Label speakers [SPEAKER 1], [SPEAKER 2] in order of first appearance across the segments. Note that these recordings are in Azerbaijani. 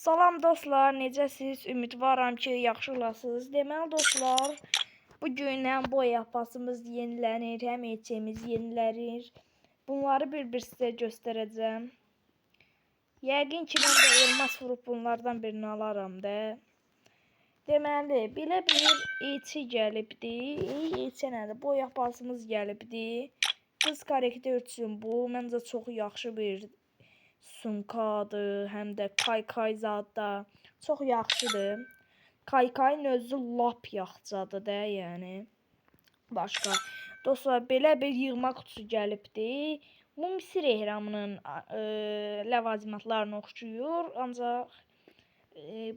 [SPEAKER 1] Salam dostlar, necəsiz? Ümidvaram ki, yaxşı olasınız. Deməli dostlar, bu gündən boy yapasımız yenilənir, həm HC'miz yenilənir. Bunları bir-bir sizə göstərəcəm. Yəqin ki, mən də elmas vurub bunlardan birini alaram da. Deməli, belə bir HC gəlibdi. HC nədir? Boy yapasımız gəlibdi. Qız karakter üçün bu məncə çox yaxşı bir sumkadır, həm də kaykay zadda çox yaxşıdır. Kaykayın özü lap yaxşıdır da, yəni. Başqa dostlar, belə bir yığma qutusu gəlibdi. Bu Misir ehramının ləvazimatlarını oxşuyur, ancaq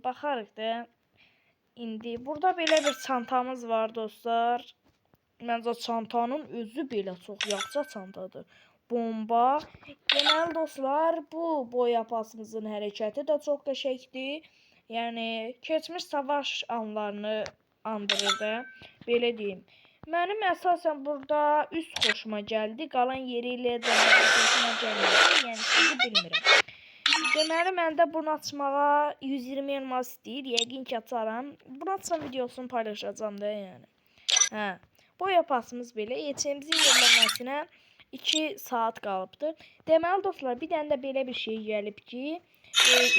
[SPEAKER 1] baxarıq da. İndi burada belə bir çantamız var dostlar. Məncə çantanın özü belə çox yaxşı çantadır. Bomba. Deməli dostlar, bu boy yapasımızın hərəkəti də çox qəşəngdir. Yəni keçmiş savaş anlarını andırır da. Belə deyim. Mənim əsasən burada üst xoşuma gəldi. Qalan yeri ilə də xoşuma gəlmədi. Yəni sizi bilmirəm. Deməli mən də bunu açmağa 120 elmas istəyir. Yəqin ki açaram. Bunu açsam videosunu paylaşacağam da yəni. Hə. Boy yapasımız belə. HC'mizin yerləməsinə 2 saat qalıbdır. Deməli dostlar, bir dənə də belə bir şey gəlib ki,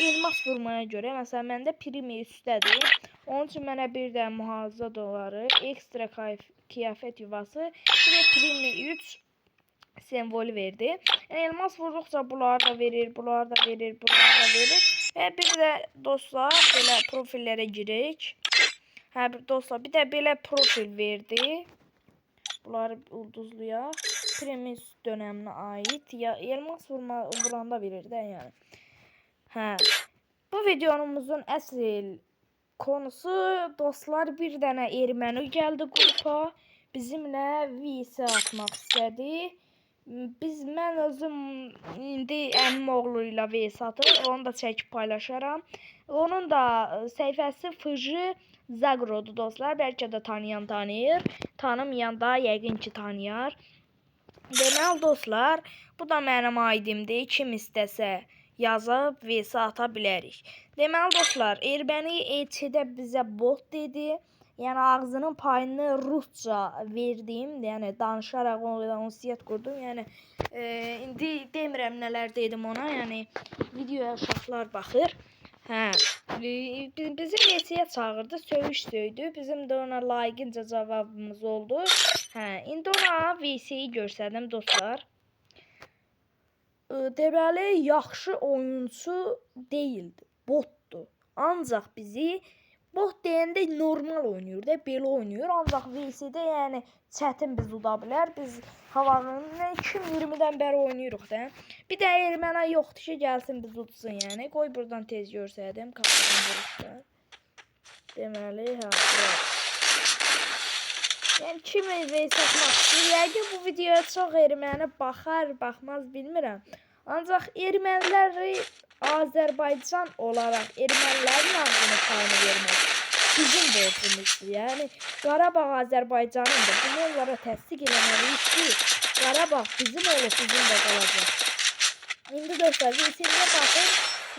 [SPEAKER 1] elmas vurmaya görə, məsələn, məndə primi üstədir. Onun üçün mənə bir də mühafizə doları, ekstra kıyafət yuvası, bir də primi 3 sembolü verdi. Elmas vurduqca bunlar da verir, bunlar da verir, bunlar da verir. Və bir də dostlar, belə profillərə girək. Hə, dostlar, bir də belə profil verdi. Bunları ulduzlayaq. Premis dönəminə aid ya elmas vuranda verir də yəni. Hə. Bu videomuzun əsl konusu dostlar, bir dənə erməni gəldi qrupa. Bizimlə VS atmaq istədi. Mən özüm indi əmim oğlu ilə VS atır. Onu da çəkib paylaşaram. Onun da səhifəsi Fıjı Zagrodu dostlar. Bəlkə də tanıyan tanıyır. Tanımayan da yəqin ki tanıyar. Deməli dostlar, bu da mənim aidimdir. Kim istəsə yazıb VS ata bilərik. Deməli dostlar, erməni HC'də bizə bot dedi. Yəni ağzının payını rusca verdim. Yəni danışaraq ünsiyyət qurdum. Yəni indi demirəm nələr dedim ona. Yəni videoya uşaqlar baxır. Hə. Bizi VS-yə çağırdı, söyüş-söydü. Bizim də ona layiqincə cavabımız oldu. Hə, indi ona VS-yi göstərdim dostlar. Deməli, yaxşı oyunçu deyildi, botdur. Ancaq bizi bot deyəndə normal oynayır da, belə oynayır. Ancaq VS-də yəni çətin biz uda bilər. Biz havanın 2020-dən bəri oynayırıq da. Bir də ermənə yoxdur ki, gəlsin biz udsun yəni. Qoy buradan tez görsədim, kafadan vuruşda. Deməli, hə, bura. Yəni kimi VS atmaq istəyir. Yəqin bu videoya çox erməni baxar, baxmaz bilmirəm. Ancaq erməniləri Azərbaycan olaraq ermənilərin ağzını payını vermək bizim borcumuzdur. Yəni Qarabağ Azərbaycanındır. Bunu onlara təsdiq eləməliyik ki, Qarabağ bizim olub, bizim də qalacaq. İndi dostlar, VS-yə baxın.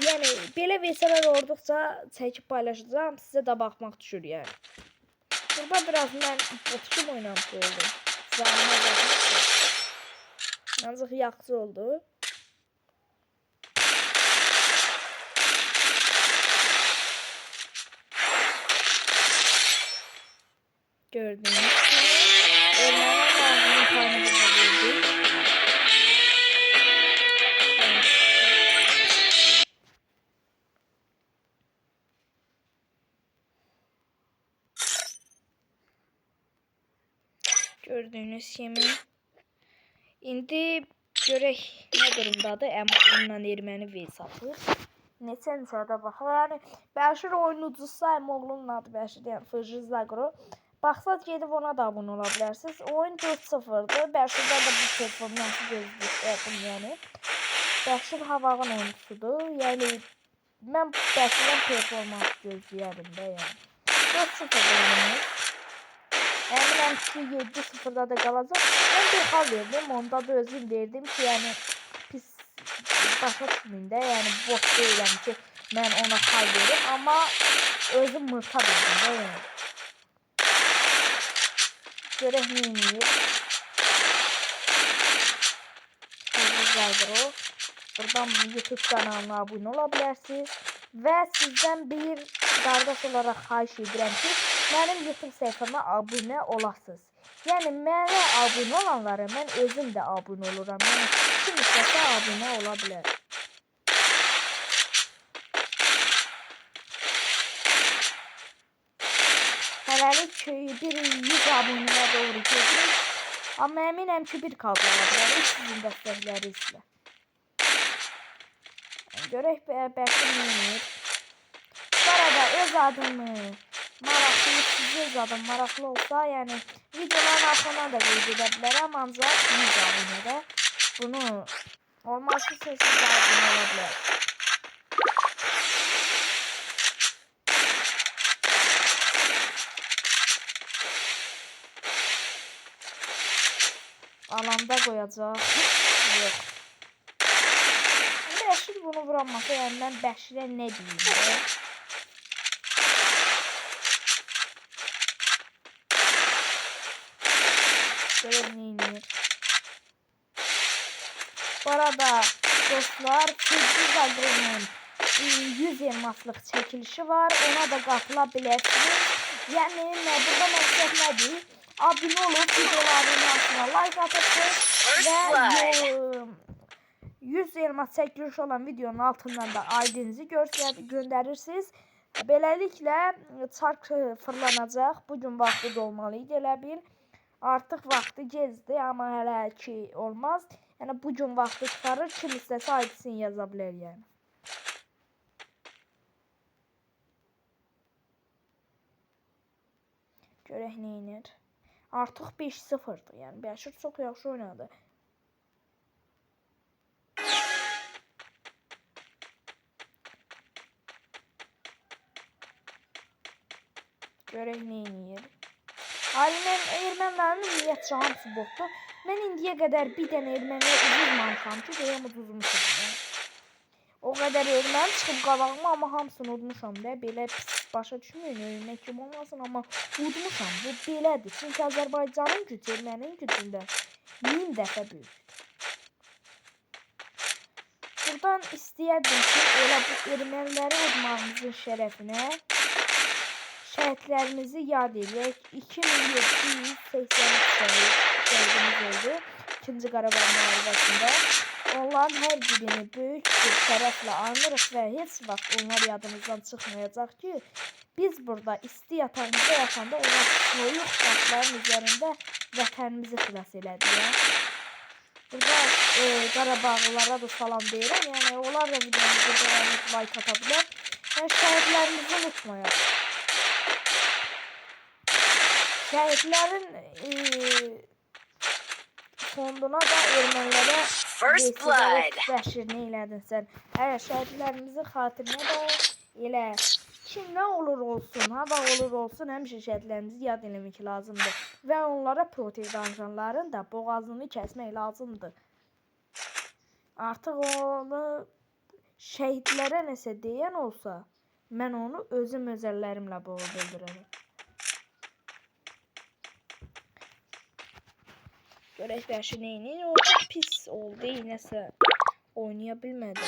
[SPEAKER 1] Yəni belə VS-lər olduqca çəkib paylaşacağım. Sizə də baxmaq düşür yəni. Burada biraz mən oturum oynamış oldum. Zahına baxmışdım. Ancaq yaxşı oldu. Gördüğünüz gibi elmanın ağzının payını verdik. Gördüğünüz kimi. İndi görək nə durumdadır. Əmoğlunla erməni VS atır. Neçə-neçədə baxır. Yəni Bəşir oyuncusu Əmoğlunun adı Bəşir, yəni Fıjı Zagro. Baxsaq gedib ona da abunə ola bilərsiniz. Oyun 4-0'dır. Bəşirdə də bu performansı gözləyirdim yəni. Bəşir havağın oyuncusudur. Yəni mən Bəşirdən performansı gözləyərdim də yəni. 4-0 oyunumuz. Əminəm ki 7-0'da da qalacaq. Mən bir hal verdim. Onda da özüm verdim ki, yəni pis başa düşməyin də. Yəni bot deyiləm ki, mən ona pay verim, amma özüm mırta verdim də yəni. Görək nə edir. Hızlıdır o. Buradan YouTube kanalına abunə ola bilərsiniz. Və sizdən bir qardaş olaraq xahiş edirəm ki, mənim YouTube səhifəmə abunə olasınız. Yəni mənə abunə olanlara mən özüm də abunə oluram. Yəni kim istəsə abunə ola bilər. Hələlik bir 100 abunəyə doğru gedirik. Amma əminəm ki, bir kaldı ola bilərik sizin dəstəklərinizlə. Görək Bəşir neyinir. Bu arada öz adımı maraqlı, sizin öz adım maraqlı olsa, yəni videoların altına da qeyd edə bilərəm, ancaq 100 abunədə bunu olması üçün siz abunə ola bilər. Alanda qoyacaq. Yox. Bəşir bunu vuramasa, yəni mən Bəşirə nə deyim? Görək neyinir. Bu arada dostlar, Fizsiz Agronun 100 elmaslıq çəkilişi var. Ona da qatıla bilərsiniz. Yəni burada məqsəd nədir? Abunə olub videoların altına like atırsınız və 100 elmas çəkiliş olan videonun altından da ID'nizi göndərirsiniz. Beləliklə çark fırlanacaq. Bugün vaxtı dolmalı idi elə bil. Artıq vaxtı gezdi, amma hələ ki olmaz. Yəni bugün vaxtı çıxarır, kim istəsə ID'sini yaza bilər yəni. Görək neyinir. Artıq 5-0'dır. Yəni Bəşir çox yaxşı oynadı. Görək neyinir. Ermənilərin ümumiyyətcə hamısı botdur. Mən indiyə qədər bir dənə erməniyə udmamışam ki, deyəm udmuşam. O qədər erməni çıxıb qabağıma, amma hamısını udmuşam da. Belə pis başa düşməyin, ölmək kim olmasın, amma udmuşam. Bu belədir. Çünki Azərbaycanın gücü erməninin gücündən 1000 dəfə böyükdür. Buradan istəyərdim ki, elə bu erməniləri udmağımızın şərəfinə şəhidlərimizi yad edək. 2783 şəhidimiz oldu 2-ci Qarabağ müharibəsində. Onların hər birini böyük bir şərəflə anırıq və heç vaxt onlar yadımızdan çıxmayacaq ki, biz burada isti yatağımızda yatanda onlar soyuq daşların üzərində vətənimizi xilas elədik. Burada Qarabağlılara da salam deyirəm. Yəni onlar da videomuzu beğenib like ata bilər. Və şəhidlərimizi unutmayaq. Şəhidlərin fonduna da ermənilərə Bəşir nə elədin sən? Əgər şəhidlərimizin xatirinə də elə kim nə olur olsun, hava olur olsun, həmişə şəhidlərimizi yad eləmək lazımdır. Və onlara protestanların da boğazını kəsmək lazımdır. Artıq onu şəhidlərə nəsə deyən olsa, mən onu özüm öz əllərimlə boğub öldürərəm. Görək Bəşir neyini? O pis oldu, nəsə oynaya bilmədi.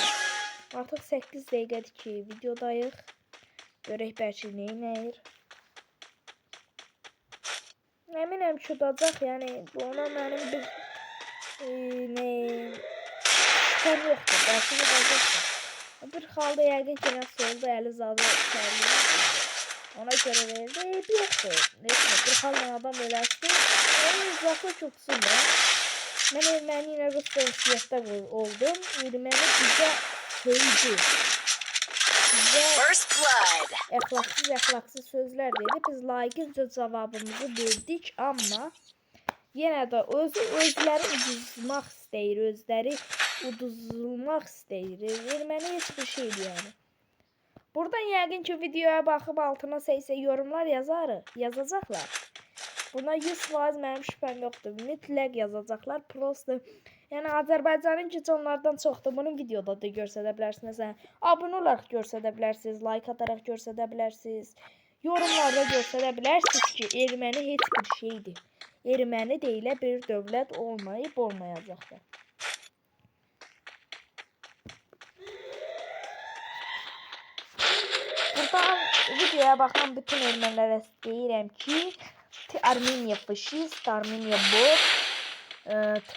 [SPEAKER 1] Artıq 8 dəqiqədir ki, videodayıq. Görək Bəşir neyinəyir? Əminəm ki, udacaq, yəni ona mənim bir şübhəm yoxdur, Bəşir udacaqdır. Bir xalda yəqin ki, nəsə oldu, Əlizadə tərliyir. Ona görə verdi, yoxdur. Bir xalda adam eləsin. Onun uzaqlı köksün də. Mən erməni ilə Rus ünsiyyətdə oldum. Erməni bizə söydü. Bizə əxlaqsız sözlər dedi. Biz layiqincə cavabımızı verdik, amma yenə də özləri uduzmaq istəyir, özləri uduzulmaq istəyir. Erməni heç bir şeydir yəni. Buradan yəqin ki, videoya baxıb altına yorumlar yazacaqlar. Buna 100% mənim şübhəm yoxdur. Mütləq yazacaqlar. Prosta Yəni Azərbaycanın gücü onlardan çoxdur. Bunu videoda da göstərə bilərsiniz. Məsələn, abunə olaraq göstərə bilərsiniz, like ataraq göstərə bilərsiniz. Yorumlarda göstərə bilərsiniz ki, erməni heç bir şeydir. Erməni də elə bir dövlət olmayıb, olmayacaqdır. Buradan videoya baxan bütün ermənilərə deyirəm ki, Armeniya faşist, Armeniya bot,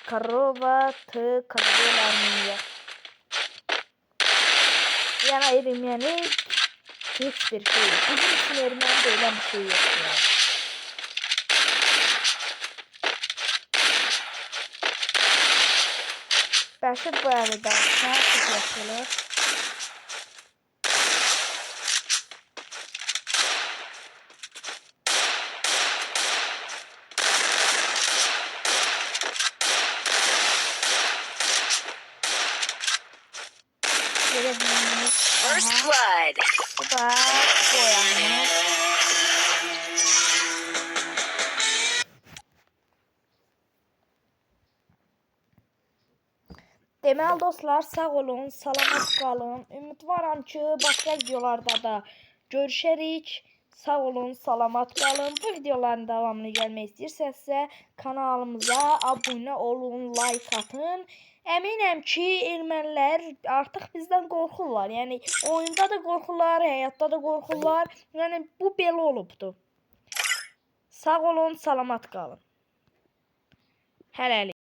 [SPEAKER 1] Korova, Korol Armeniya. Yəni erməni heç bir şey yok. Bizim için erməni də elə bir şey yok. Yani. Bəşir bu arada çok yaşılır.
[SPEAKER 2] First blood.
[SPEAKER 1] Bu da boyamız. Deməli dostlar, sağ olun, salamat qalın. Ümidvaram ki, başqa videolarda da görüşərik. Sağ olun, salamat qalın. Bu videoların davamını gəlmək istəyirsənizsə, kanalımıza abunə olun, like atın. Əminəm ki, ermənilər artıq bizdən qorxurlar. Yəni oyunda da qorxurlar, həyatda da qorxurlar. Yəni bu belə olubdu. Sağ olun, salamat qalın. Hələlik.